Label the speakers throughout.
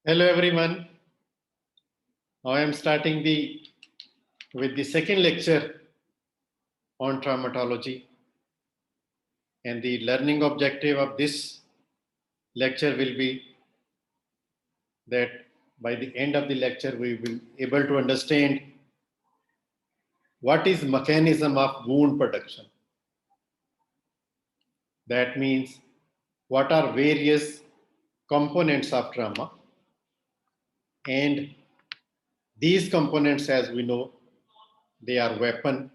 Speaker 1: Hello everyone. Now I am starting with the second lecture on traumatology, and the learning objective of this lecture will be that by the end of the lecture we will be able to understand what is mechanism of wound production. That means what are various components of trauma, and these components, as we know, they are weapon,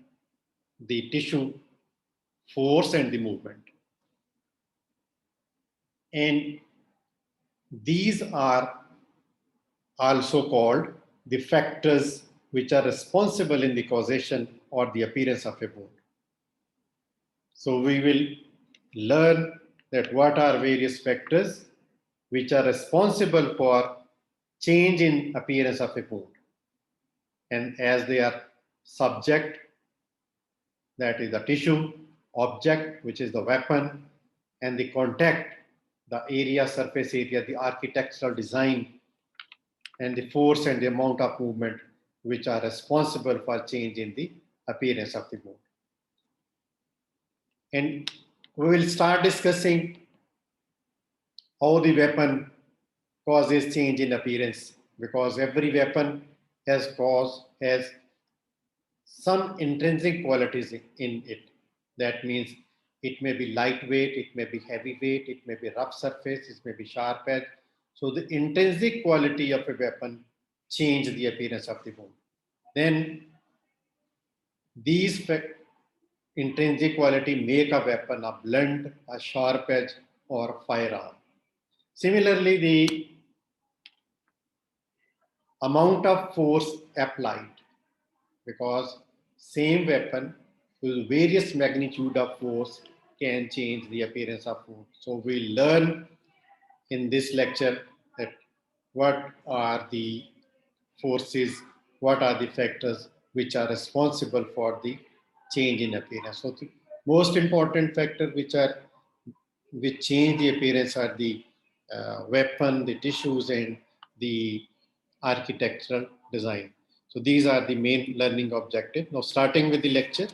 Speaker 1: the tissue, force, and the movement. And these are also called the factors which are responsible in the causation or the appearance of a wound. So we will learn that what are various factors which are responsible for change in appearance of a wound. And as they are subject, that is the tissue, object, which is the weapon, and the contact, the area, surface area, the architectural design, and the force and the amount of movement which are responsible for change in the appearance of the wound. And we will start discussing how the weapon causes change in appearance, because every weapon has some intrinsic qualities in it. That means it may be lightweight, it may be heavyweight, it may be rough surface, it may be sharp edge. So the intrinsic quality of a weapon change the appearance of the wound. Then these intrinsic quality make a weapon a blunt, a sharp edge, or firearm. Similarly, the amount of force applied, because same weapon with various magnitude of force can change the appearance of wound. So we'll learn in this lecture that what are the forces, what are the factors which are responsible for the change in appearance. So the most important factor which change the appearance are the weapon, the tissues, and the architectural design. So these are the main learning objective. Now starting with the lecture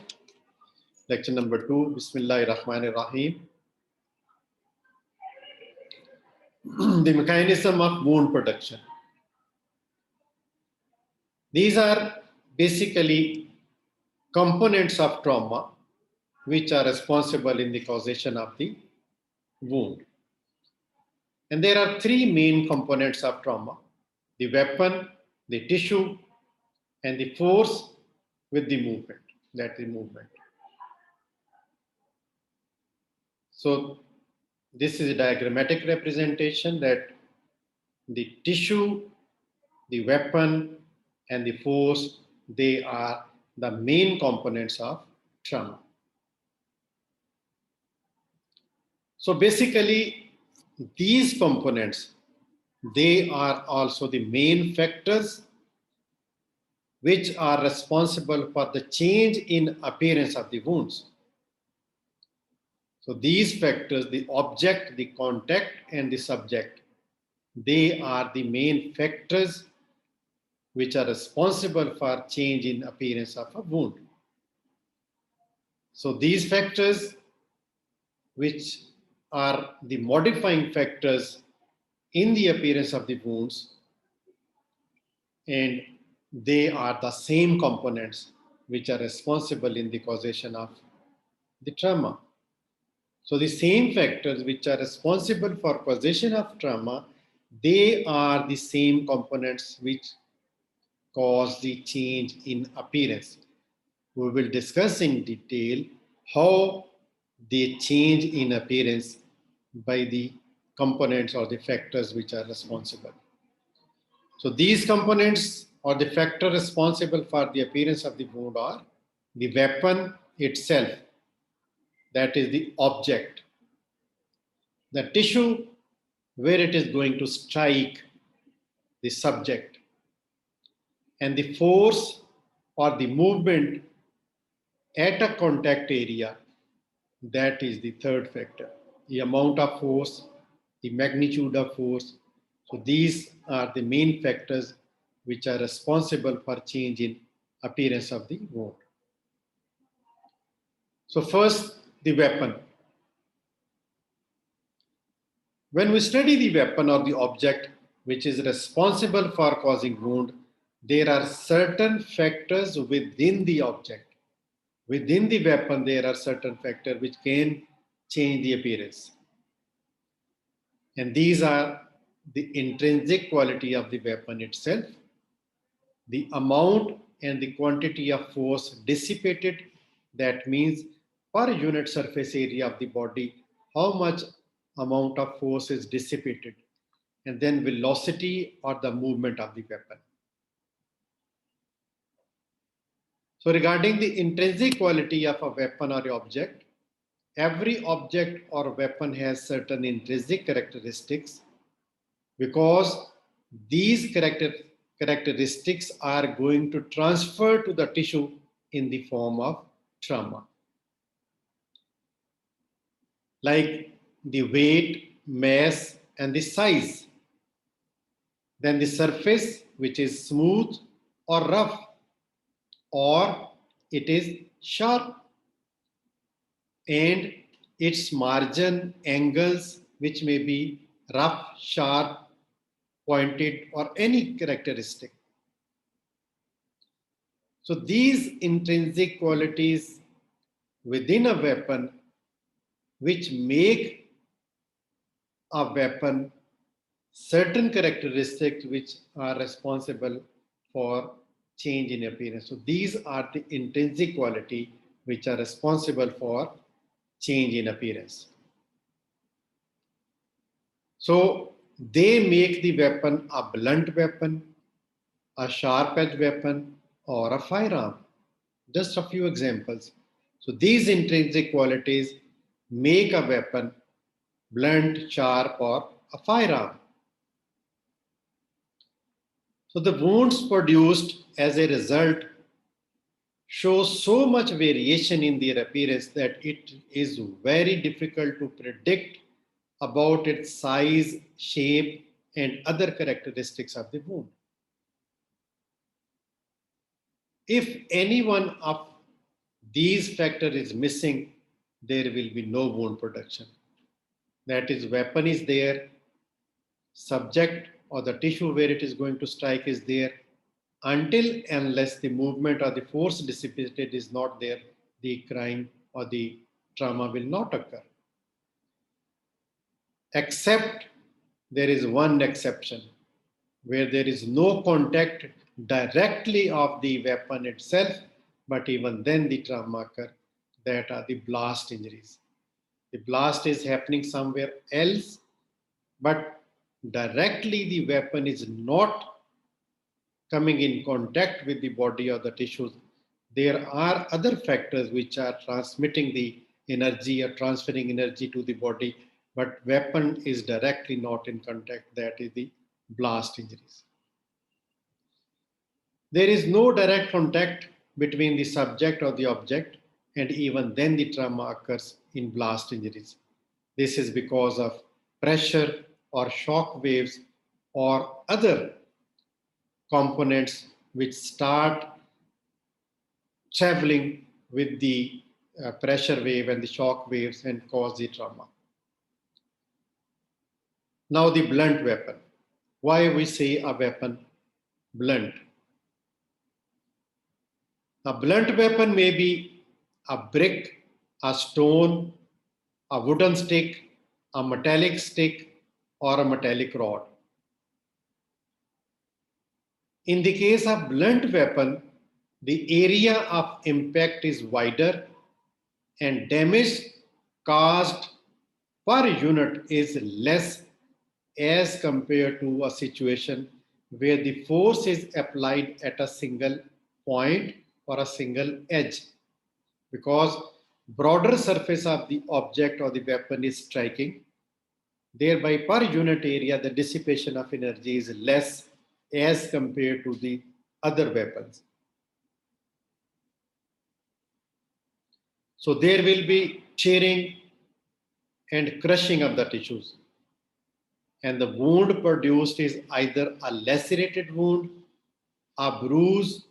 Speaker 1: number 2, Bismillahirrahmanirrahim. The mechanism of wound production. These are basically components of trauma which are responsible in the causation of the wound. And there are three main components of trauma: the weapon, the tissue, and the force with the movement, that is movement. So this is a diagrammatic representation that the tissue, the weapon, and the force, they are the main components of trauma. So basically, these components, they are also the main factors which are responsible for the change in appearance of the wounds. So these factors, the object, the contact, and the subject, they are the main factors which are responsible for change in appearance of a wound. So these factors, which are the modifying factors in the appearance of the wounds, and they are the same components which are responsible in the causation of the trauma. So the same factors which are responsible for causation of trauma, they are the same components which cause the change in appearance. We will discuss in detail how they change in appearance by the components or the factors which are responsible. So these components or the factor responsible for the appearance of the wound are the weapon itself, that is the object, the tissue where it is going to strike the subject, and the force or the movement at a contact area, that is the third factor, the amount of force, the magnitude of force. So these are the main factors which are responsible for change in appearance of the wound. So first, the weapon. When we study the weapon or the object which is responsible for causing wound, there are certain factors within the object. Within the weapon, there are certain factors which can change the appearance. And these are the intrinsic quality of the weapon itself, the amount and the quantity of force dissipated, that means per unit surface area of the body, how much amount of force is dissipated, and then velocity or the movement of the weapon. So regarding the intrinsic quality of a weapon or object, every object or weapon has certain intrinsic characteristics because these characteristics are going to transfer to the tissue in the form of trauma. Like the weight, mass, and the size. Then the surface, which is smooth or rough, or it is sharp, and its margin, angles, which may be rough, sharp, pointed, or any characteristic. So these intrinsic qualities within a weapon which make a weapon certain characteristics which are responsible for change in appearance. So these are the intrinsic quality which are responsible for change in appearance. So they make the weapon a blunt weapon, a sharp-edged weapon, or a firearm. Just a few examples. So these intrinsic qualities make a weapon blunt, sharp, or a firearm. So the wounds produced as a result show so much variation in their appearance that it is very difficult to predict about its size, shape, and other characteristics of the wound. If any one of these factors is missing, there will be no wound production. That is, weapon is there, subject or the tissue where it is going to strike is there. Until unless the movement or the force dissipated is not there, the crime or the trauma will not occur. Except there is one exception where there is no contact directly of the weapon itself, but even then the trauma occur. That are the blast injuries. The blast is happening somewhere else, but directly the weapon is not coming in contact with the body or the tissues. There are other factors which are transmitting the energy or transferring energy to the body, but weapon is directly not in contact. That is the blast injuries. There is no direct contact between the subject or the object, and even then the trauma occurs in blast injuries. This is because of pressure or shock waves or other components which start traveling with the pressure wave and the shock waves and cause the trauma. Now the blunt weapon. Why we say a weapon blunt? A blunt weapon may be a brick, a stone, a wooden stick, a metallic stick, or a metallic rod. In the case of blunt weapon, the area of impact is wider and damage caused per unit is less as compared to a situation where the force is applied at a single point or a single edge, because broader surface of the object or the weapon is striking, thereby per unit area the dissipation of energy is less as compared to the other weapons. So there will be tearing and crushing of the tissues. and the wound produced is either a lacerated wound, a bruise,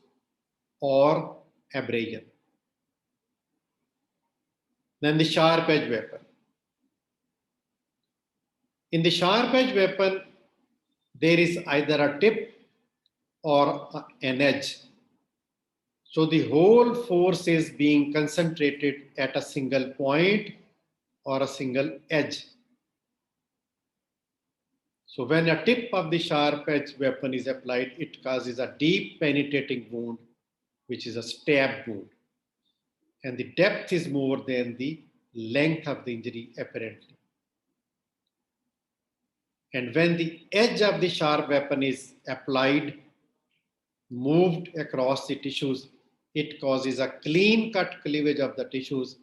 Speaker 1: or abrasion. Then the sharp edge weapon. In the sharp edge weapon, there is either a tip or an edge. So the whole force is being concentrated at a single point or a single edge. So when a tip of the sharp edge weapon is applied, it causes a deep penetrating wound, which is a stab wound. And the depth is more than the length of the injury apparently. And when the edge of the sharp weapon is applied, moved across the tissues, it causes a clean cut cleavage of the tissues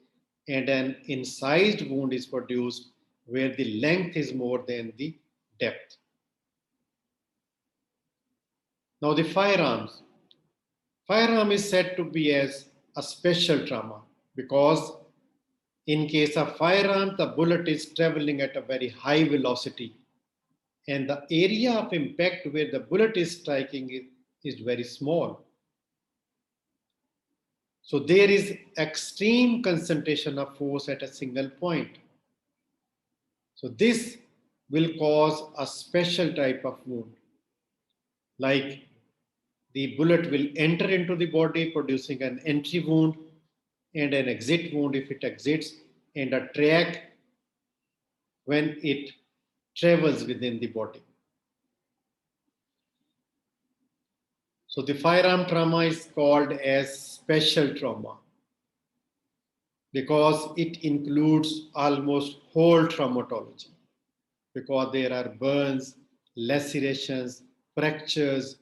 Speaker 1: and an incised wound is produced where the length is more than the depth. Now the firearms. Firearm is said to be as a special trauma because in case of firearm, the bullet is traveling at a very high velocity and the area of impact where the bullet is striking is very small. So there is extreme concentration of force at a single point. So this will cause a special type of wound. Like the bullet will enter into the body producing an entry wound and an exit wound if it exits, and a track when it travels within the body. So the firearm trauma is called as special trauma because it includes almost whole traumatology, because there are burns, lacerations, fractures.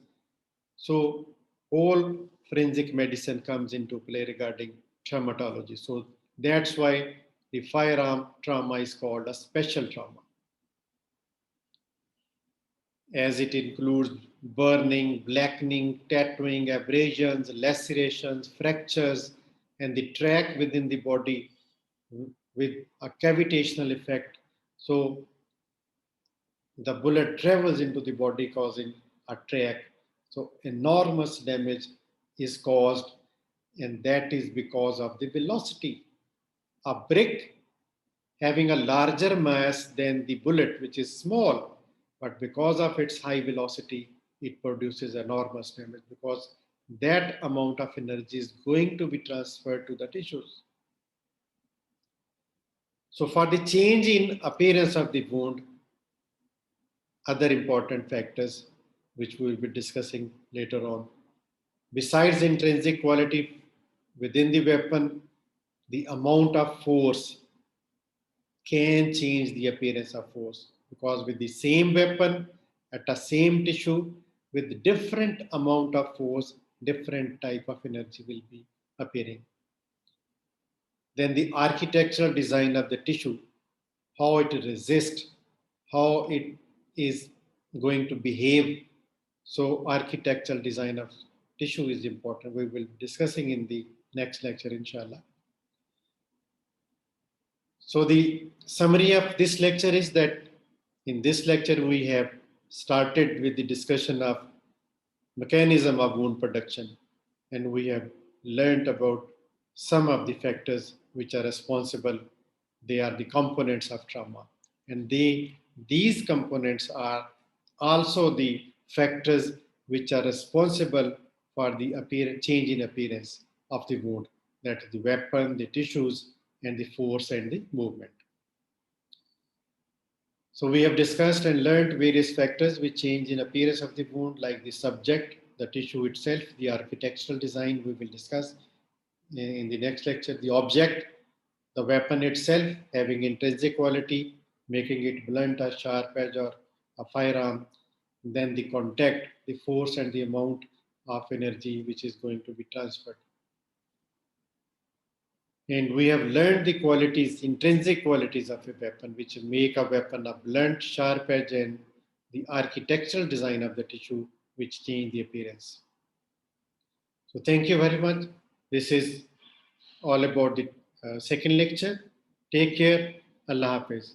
Speaker 1: So whole forensic medicine comes into play regarding traumatology. So that's why the firearm trauma is called a special trauma, as it includes burning, blackening, tattooing, abrasions, lacerations, fractures, and the track within the body with a cavitational effect. So the bullet travels into the body causing a track. So enormous damage is caused, and that is because of the velocity. A brick having a larger mass than the bullet, which is small, but because of its high velocity, it produces enormous damage because that amount of energy is going to be transferred to the tissues. So for the change in appearance of the wound, other important factors which we will be discussing later on. Besides intrinsic quality within the weapon, the amount of force can change the appearance of force, because with the same weapon at a same tissue with different amount of force, different type of energy will be appearing. Then the architectural design of the tissue, how it resists, how it is going to behave. So architectural design of tissue is important. We will be discussing in the next lecture, inshallah. So the summary of this lecture is that in this lecture we have started with the discussion of mechanism of wound production, and we have learned about some of the factors which are responsible. They are the components of trauma, and these components are also the factors which are responsible for the change in appearance of the wound, that is the weapon, the tissues, and the force and the movement. So we have discussed and learned various factors which change in appearance of the wound, like the subject, the tissue itself, the architectural design we will discuss in the next lecture, the object, the weapon itself having intrinsic quality, making it blunt or sharp edge or a firearm, then the contact, the force and the amount of energy which is going to be transferred. And we have learned the qualities, intrinsic qualities of a weapon, which make a weapon a blunt, sharp edge, and the architectural design of the tissue, which change the appearance. So thank you very much. This is all about the second lecture. Take care. Allah Hafiz.